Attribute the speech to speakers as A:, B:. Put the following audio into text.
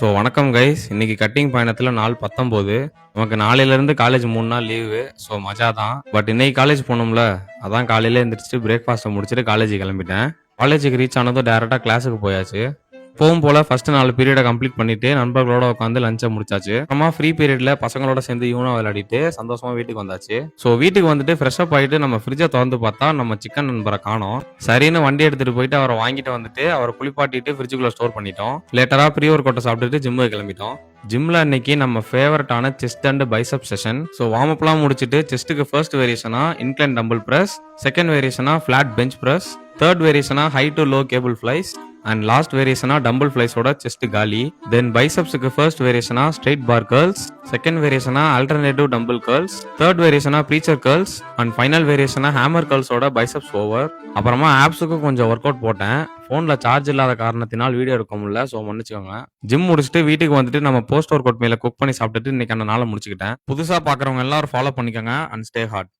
A: வணக்கம் கைஸ். இன்னைக்கு கட்டிங் பயணத்துல நாள் 19. நமக்கு நாளையிலேருந்து காலேஜ் 3 நாள் லீவு. மஜா தான். பட் இன்னைக்கு காலேஜ் போகணும்ல, அதான் காலையில எந்திரிச்சு பிரேக்ஃபாஸ்ட்டை முடிச்சுட்டு காலேஜுக்கு கிளம்பிட்டேன். காலேஜுக்கு ரீச் ஆனதும் டேரெக்டாக கிளாஸுக்கு போயாச்சு. எப்பவும் போல ஃபர்ஸ்ட் 4 பீரியடை கம்ப்ளீட் பண்ணிட்டு நண்பர்களோட உட்காந்து லஞ்சை முடிச்சாச்சு. அப்புறமா ஃப்ரீ பீரியட்ல பசங்களோட சேர்ந்து யூனோ விளையாடிட்டு சந்தோஷமா வீட்டுக்கு வந்தாச்சு. வீட்டுக்கு வந்துட்டு ஃப்ரெஷ் அப் ஆயிட்டு நம்ம ஃப்ரிட்ஜை திறந்து பார்த்தா நம்ம சிக்கன் நண்பரை காணோம். சரின்னு வண்டி எடுத்துட்டு போயிட்டு அவரை வாங்கிட்டு வந்துட்டு அவரை குளிப்பாட்டிட்டு ஃப்ரிட்ஜுக்குள்ள ஸ்டோர் பண்ணிட்டோம். லேட்டரா ப்ரீ ஒர்க் அவுட்டை சாப்பிட்டுட்டு ஜிம்முக்கு கிளம்பிட்டோம். ஜிம்ல இன்னைக்கு நம்ம ஃபேவரட்டான chest and bicep session. Warm அப்லாம் முடிச்சுட்டு செஸ்ட்டுக்கு ஃபர்ஸ்ட் வேரியேஷனா இன்க்ளைன் டம்பிள் பிரஸ், செகண்ட் வேரியேஷனா ஃபிளாட் பெஞ்ச் பிரஸ், தேர்ட் வேரியேஷனா high to low cable flies and last வேரியேஷனா டம்பிள் ஃபிளைஸோட செஸ்ட் காலி. தென் பைசப்ஸுக்கு ஃபர்ஸ்ட் வேரியேஷனா ஸ்ட்ரெயிட் பார் கர்ல்ஸ், செகண்ட் வேரியேஷனா ஆல்டர்னேட்டிவ் டம்பிள் கர்ல்ஸ், தேர்ட் வேரியேஷனா ப்ரீச்சர் கர்ல்ஸ் அண்ட் ஃபைனல் வேரியேஷனா ஹேமர் கர்ல்ஸோட பைசப்ஸ் ஓவர். அப்புறமா ஆப்ஸுக்கு கொஞ்சம் ஒர்க் அவுட் போட்டேன். ஃபோனில் சார்ஜ் இல்லாத காரணத்தினால் வீடியோ எடுக்க முடியல, மன்னிச்சுக்கோங்க. ஜிம் முடிச்சுட்டு வீட்டுக்கு வந்துட்டு நம்ம போஸ்ட் ஒர்க் அவுட் மேல குக் பண்ணி சாப்பிட்டுட்டு இன்னைக்கு அந்த நாளை முடிச்சுக்கிட்டேன். புதுசாக பார்க்குறவங்க எல்லாரும் ஃபாலோ பண்ணிக்கோங்க அண்ட் ஸ்டே ஹார்ட்.